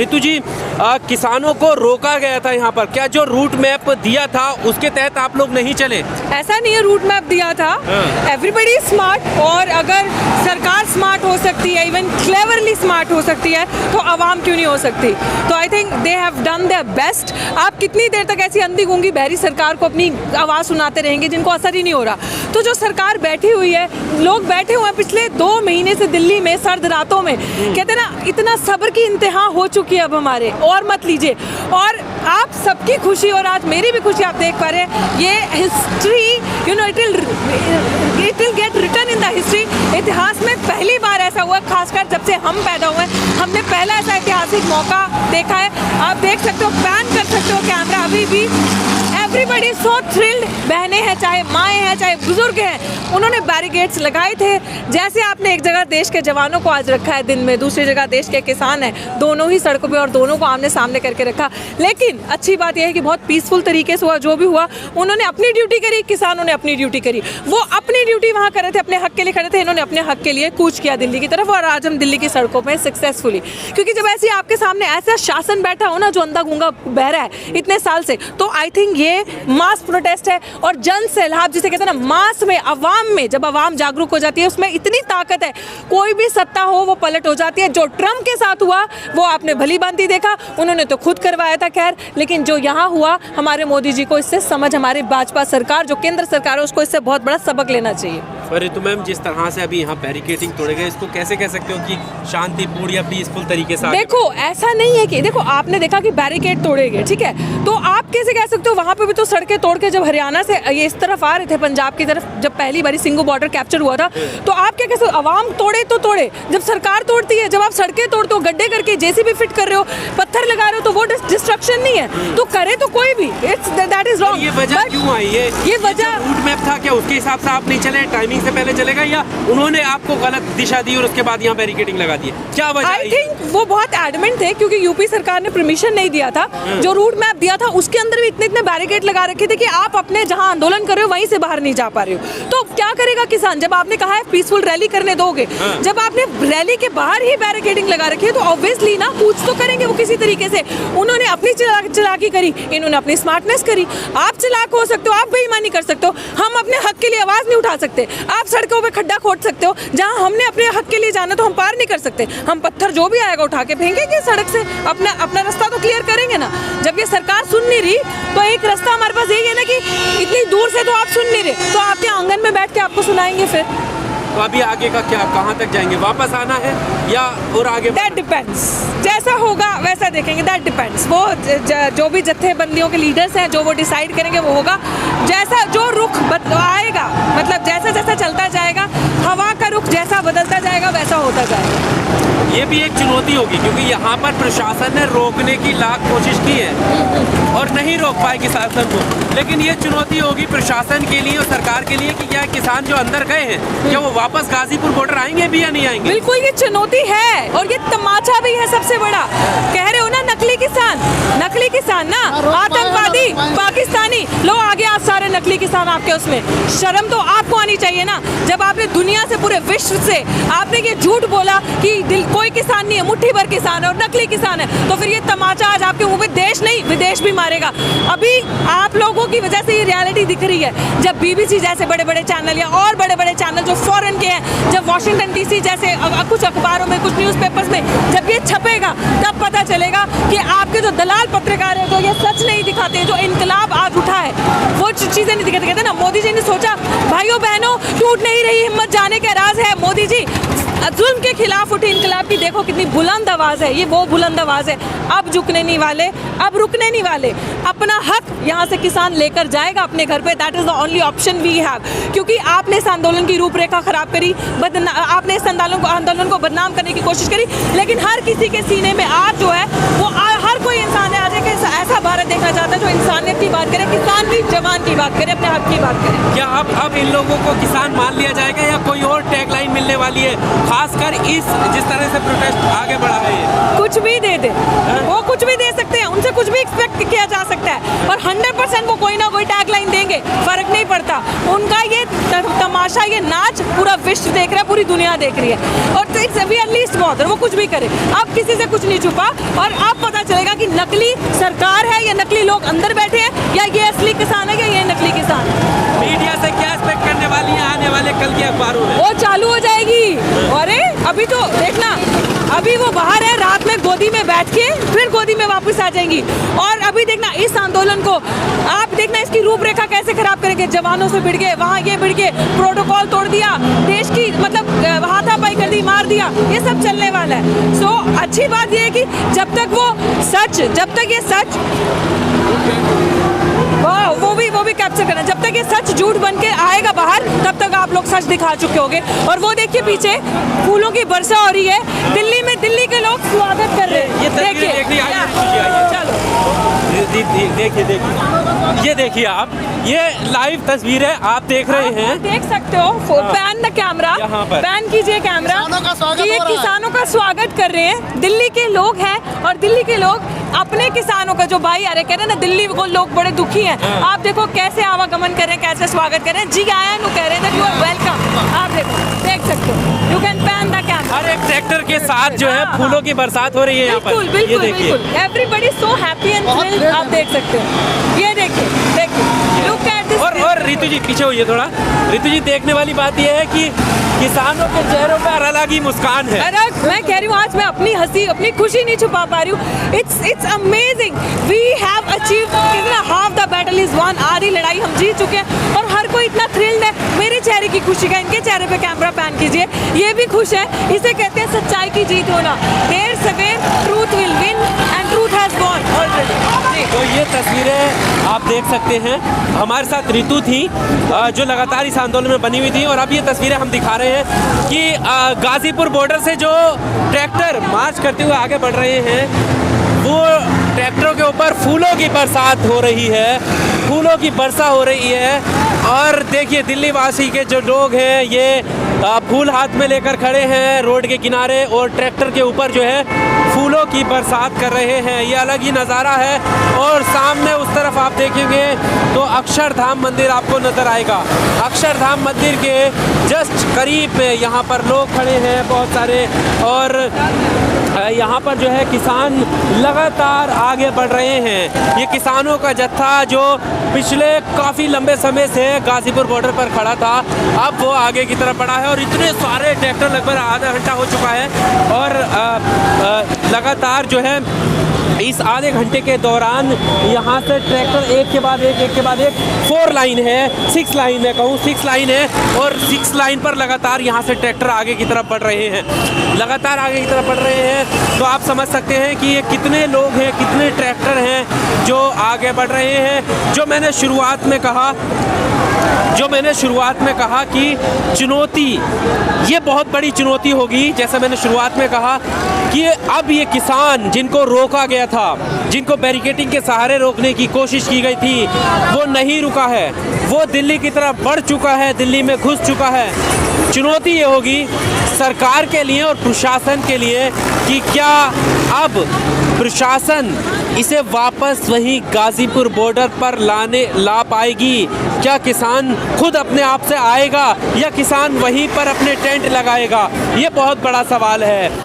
रितु जी, किसानों को रोका गया था यहाँ पर, क्या जो रूट मैप दिया था उसके तहत आप लोग नहीं चले? ऐसा नहीं है, रूट मैप दिया था। एवरीबडी स्मार्ट, और अगर सरकार स्मार्ट हो सकती है, इवन क्लेवरली स्मार्ट हो सकती है, तो आवाम क्यों नहीं हो सकती? तो I think they have done their best. आप कितनी देर तक ऐसी अंधी गूंगी बहरी सरकार को अपनी आवाज़ सुनाते रहेंगे जिनको असर ही नहीं हो रहा? तो जो सरकार बैठी हुई है, लोग बैठे हुए हैं पिछले 2 महीने से दिल्ली में सर्द रातों में, कहते हैं ना, इतना सब्र की इंतहा हो चुकी है अब हमारे, और मत लीजिए। और आप सबकी खुशी और आज मेरी भी खुशी आप देख पा रहे हैं। ये history, you know, it will get written in the history. इतिहास में पहली बार ऐसा हुआ, खासकर जब से हम पैदा हुए, हमने पहला ऐसा ऐतिहासिक मौका देखा है। आप देख सकते हो, पैन कर सकते हो कैमरा, अभी भी एवरीबडी सो थ्रिल्ड। बहनें हैं, चाहे माएँ हैं, चाहे बुजुर्ग हैं, उन्होंने बैरिकेड्स लगाए थे। जैसे आपने एक जगह देश के जवानों को आज रखा है दिन में, दूसरी जगह देश के किसान हैं, दोनों ही सड़कों पे, और दोनों को आमने सामने करके रखा। लेकिन अच्छी बात यह है कि बहुत पीसफुल तरीके से हुआ, जो भी हुआ उन्होंने अपनी ड्यूटी करी, किसानों ने अपनी ड्यूटी करी। वो अपनी ड्यूटी वहाँ कर रहे थे, अपने हक के लिए खड़े थे, इन्होंने अपने हक के लिए कूच किया दिल्ली की तरफ, और आज हम दिल्ली की सड़कों पर सक्सेसफुली। क्योंकि जब ऐसे आपके सामने ऐसा शासन बैठा हो ना, जो अंधा गूंगा बह रहा है इतने साल से, तो आई थिंक ये मास प्रोटेस्ट है। और जन सैलाब जिसे कहते हैं ना, मास में, अवाम में, जब अवाम जागरूक हो जाती है, उसमें इतनी ताकत है, कोई भी सत्ता हो वो पलट हो जाती है। जो ट्रम्प के साथ हुआ वो आपने भली भांति देखा, उन्होंने तो खुद करवाया था खैर, लेकिन जो यहाँ हुआ, हमारे मोदी जी को इससे समझ, हमारे भाजपा सरकार जो केंद्र सरकार है उसको इससे बहुत बड़ा सबक लेना चाहिए। रितु मैम, जिस तरह से अभी यहाँ बैरिकेडिंग तोड़े गए, इसको कैसे कह सकते हो कि शांतिपूर्ण या पीसफुल तरीके से? देखो, ऐसा नहीं है कि, देखो, आपने देखा कि बैरिकेड तोड़े गए, ठीक है, तो आप कैसे कह सकते हो? वहाँ पे भी तो सड़कें तोड़ के जब हरियाणा से ये इस तरफ आ रहे थे, पंजाब की तरफ, जब पहली बारी सिंघू बॉर्डर कैप्चर हुआ था, तो आप क्या कह सकते हो? अवाम तोड़े तो तोड़े, जब सरकार तोड़ती है, जब आप सड़कें तोड़ते हो, गड्ढे करके जेसीबी फिट कर रहे हो, पत्थर लगा रहे हो, तो वो डिस्ट्रक्शन नहीं है? तो करे तो कोई भी, दैट इज रॉन्ग। ये वजह क्यों आई है? ये वजह रूट मैप था क्या, उसके हिसाब से आप नहीं चले, टाइमिंग से पहले चलेगा, या उन्होंने आपको गलत दिशा दी और उसके बाद यहाँ बैरिकेडिंग लगा दी? क्या वजह? आई थिंक वो बहुत एडमेंट थे, क्योंकि यूपी सरकार ने परमिशन नहीं दिया था। जो रूट मैप दिया था उसके अंदर भी इतने बैरिकेड लगा रखे थे कि आप अपने जहाँ आंदोलन कर रहे हो वहीं से बाहर नहीं जा पा रहे हो। तो क्या करेगा किसान? जब आपने कहा है पीसफुल रैली करने दोगे, जब आपने रैली के बाहर ही बैरिकेडिंग लगा रखी है, तो ऑब्वियसली ना कुछ तो करेंगे वो किसी तरीके से। उन्होंने अपनी चालाकी करी, इन्होंने अपनी स्मार्टनेस करी। आप चालाक हो सकते हो, आप बेईमानी कर सकते हो, हम अपने हक के लिए आवाज नहीं उठा सकते। आप सड़कों पे खड्डा खोद सकते हो, जहां हमने अपने हक के लिए जाना तो हम पार नहीं कर सकते। हम पत्थर जो भी आएगा उठा के फेंकेंगे सड़क से, अपना रास्ता तो क्लियर करेंगे ना। जब ये सरकार सुन नहीं रही, तो एक रास्ता हमारे पास यही है ना कि इतनी दूर से तो आप सुन नहीं रहे, तो आपके आंगन में बैठ के आपको सुनाएंगे फिर। तो अभी आगे का क्या, कहाँ तक जाएंगे? वापस आना है या और आगे? दैट डिपेंड्स, जैसा होगा वैसा देखेंगे, दैट डिपेंड्स। वो जो भी जत्थेबंदियों के लीडर्स हैं, जो वो डिसाइड करेंगे वो होगा। जैसा जो रुख आएगा, मतलब जैसा जैसा चलता जाएगा, हवा का रुख जैसा बदलता जाएगा वैसा होता जाएगा। ये भी एक चुनौती होगी, क्योंकि यहाँ पर प्रशासन ने रोकने की लाख कोशिश की है और नहीं रोक पाएगी शासन को। लेकिन ये चुनौती होगी प्रशासन के लिए और सरकार के लिए कि क्या किसान जो अंदर गए हैं, क्या वो वापस गाजीपुर बॉर्डर आएंगे भी या नहीं आएंगे? बिल्कुल, ये चुनौती है और ये तमाचा भी है सबसे बड़ा। कह रहे हो ना, नकली किसान ना, आतंकवादी, पाकिस्तानी, लो आगे आप सारे नकली किसान आपके उसमें। शर्म तो आपको आनी चाहिए ना, जब आपने दुनिया से, पूरे विश्व से आपने ये झूठ बोला कि कोई किसान नहीं है, मुट्ठी भर किसान है और नकली किसान है, तो फिर ये तमाचा आज आपके मुंह पे देश नहीं विदेश भी मारेगा। अभी आप लोगों की वजह से ये रियलिटी दिख रही है। जब बीबीसी जैसे बड़े बड़े चैनल या और बड़े बड़े चैनल जो फॉरेन के हैं, जब वॉशिंगटन डीसी जैसे कुछ अखबारों में, कुछ न्यूज़पेपर्स में जब ये छपेगा, तब पता चलेगा कि आपके जो दलाल पत्रकार है, जो ये सच नहीं दिखाते, जो इनकलाब आज उठा है, वो चीजें नहीं दिखाते। कहते ना, मोदी जी ने सोचा, भाइयों बहनों, टूट नहीं रही हिम्मत, जाने का राज है। मोदी जी जुल्म के खिलाफ उठी इनकलाब की देखो कितनी बुलंद आवाज है, ये वो बुलंद आवाज है। अब झुकने नहीं वाले, अब रुकने नहीं वाले। अपना हक यहाँ से किसान लेकर जाएगा अपने घर पे। That is the only option we have. क्योंकि आपने इस आंदोलन की रूपरेखा खराब करी, आपने इस आंदोलन को बदनाम करने की कोशिश करी, लेकिन हर किसी के सीने में आज जो है वो हर कोई इंसान है आज एक ऐसा भारत देखना चाहता है जो इंसानियत की बात करे, किसान भी जवान की बात करे, अपने हक की बात करे। क्या अब इन लोगों को किसान मान लिया जाएगा या कोई और टैगलाइन मिलने वाली है, खासकर इस जिस तरह से प्रोटेस्ट आगे बढ़ा है? कुछ भी दे दे, वो कुछ भी दे सकते हैं, उनसे कुछ भी एक्सपेक्ट किया जा सकता है, और 100% वो कोई ना कोई टैगलाइन देंगे, फर्क नहीं पड़ता। उनका ये तमाशा, ये नाच पूरा विश्व देख रहा है, पूरी दुनिया देख रही है। और तो it's we are least bother, वो कुछ भी करे, अब किसी से कुछ नहीं छुपा। और अब पता चलेगा कि नकली सरकार है या नकली लोग अंदर बैठे हैं, या ये असली किसान है या ये नकली किसान है। मीडिया से क्या एक्सपेक्ट करने वाली है आने वाले कल के अखबारों में? वो चालू हो जाएगी। अरे अभी तो देखना, अभी वो बाहर है, रात में गोदी में बैठ के फिर गोदी में वापस आ जाएंगी। और अभी देखना इस आंदोलन को, आप देखना इसकी रूपरेखा कैसे खराब करेंगे। जवानों से भिड़ गए, वहाँ ये भिड़ गए, प्रोटोकॉल तोड़ दिया, देश की मतलब हाथापाई कर दी, मार दिया, ये सब चलने वाला है। सो अच्छी बात ये है कि जब तक ये सच वो भी कैप्चर करना, जब तक ये सच झूठ बन के आएगा बाहर, तब तक आप लोग सच दिखा चुके होंगे। और वो देखिए पीछे फूलों की वर्षा हो रही है, दिल्ली में दिल्ली के लोग स्वागत कर रहे हैं। ये तस्वीरें देखनी आइए, चलो ये देखिए आप, ये लाइव तस्वीरें आप देख रहे हैं, देख सकते हो। पैन द कैमरा, यहाँ पर पैन कीजिए कैमरा, कि ये किसानों का स्वागत कर रहे हैं। दिल्ली के लोग हैं और दिल्ली के लोग अपने किसानों का, जो भाई आ रहे कह रहे हैं ना, दिल्ली को लोग बड़े दुखी हैं। आप देखो कैसे आवागमन कर रहे हैं, कैसे स्वागत कर रहे हैं। जी आया नु कह रहे हैं, यू आर वेलकम। आप देखो, देख सकते हो, you can pan the camera. हर एक ट्रैक्टर के साथ जो है फूलों की बरसात हो रही है यहाँ पर। बिल्कुल बिल्कुल, everybody so happy and thrilled. आप देख सकते हो, ये देखिए, लुक एट दिस। और रितु जी पीछे होइए थोड़ा। रितु जी, देखने वाली बात यह है कि किसानों के चेहरों पर अलग ही मुस्कान है। अरे मैं कह रही हूँ, आज मैं अपनी हंसी, अपनी खुशी नहीं छुपा पा रही हूँ। It's amazing, we have achieve, कितना half the battle is won. आधी लड़ाई हम जीत चुके हैं और हर कोई इतना थ्रिल्ड है। मेरे चेहरे की खुशी का इनके चेहरे पे कैमरा पैन कीजिए, ये भी खुश है। इसे कहते हैं सच्चाई की जीत होना। देर सवेर truth will win and truth has won already. तो ये तस्वीरें आप देख सकते हैं, हमारे साथ रितु थी जो लगातार इस आंदोलन में बनी हुई थी। और अब ये तस्वीरें हम दिखा रहे हैं कि गाजीपुर बॉर्डर से जो ट्रैक्टर मार्च करते हुए आगे बढ़ रहे हैं, वो ट्रैक्टरों के ऊपर फूलों की बरसात हो रही है, फूलों की वर्षा हो रही है। और देखिए दिल्ली वासी के जो लोग हैं, ये फूल हाथ में लेकर खड़े हैं रोड के किनारे, और ट्रैक्टर के ऊपर जो है फूलों की बरसात कर रहे हैं। ये अलग ही नज़ारा है। और सामने उस तरफ आप देखेंगे तो अक्षरधाम मंदिर आपको नज़र आएगा। अक्षरधाम मंदिर के जस्ट करीब में यहाँ पर लोग खड़े हैं बहुत सारे, और यहाँ पर जो है किसान लगातार आगे बढ़ रहे हैं। ये किसानों का जत्था जो पिछले काफ़ी लंबे समय से गाजीपुर बॉर्डर पर खड़ा था, अब वो आगे की तरफ बढ़ा है। और इतने सारे ट्रैक्टर, लगभग आधा घंटा हो चुका है, और लगातार जो है इस आधे घंटे के दौरान यहाँ से ट्रैक्टर एक के बाद एक 4 लाइन है, 6 लाइन है, कहूँ 6 लाइन है, और 6 लाइन पर लगातार यहाँ से ट्रैक्टर आगे की तरफ बढ़ रहे हैं, लगातार आगे की तरफ बढ़ रहे हैं। तो आप समझ सकते हैं कि ये कितने लोग हैं, कितने ट्रैक्टर हैं जो आगे बढ़ रहे हैं। जो मैंने शुरुआत में कहा कि चुनौती, ये बहुत बड़ी चुनौती होगी। जैसा मैंने शुरुआत में कहा कि अब ये किसान जिनको रोका गया था, जिनको बैरिकेडिंग के सहारे रोकने की कोशिश की गई थी, वो नहीं रुका है, वो दिल्ली की तरफ बढ़ चुका है, दिल्ली में घुस चुका है। चुनौती ये होगी सरकार के लिए और प्रशासन के लिए कि क्या अब प्रशासन इसे वापस वहीं गाजीपुर बॉर्डर पर ला पाएगी। क्या किसान खुद अपने आप से आएगा या किसान वहीं पर अपने टेंट लगाएगा, ये बहुत बड़ा सवाल है।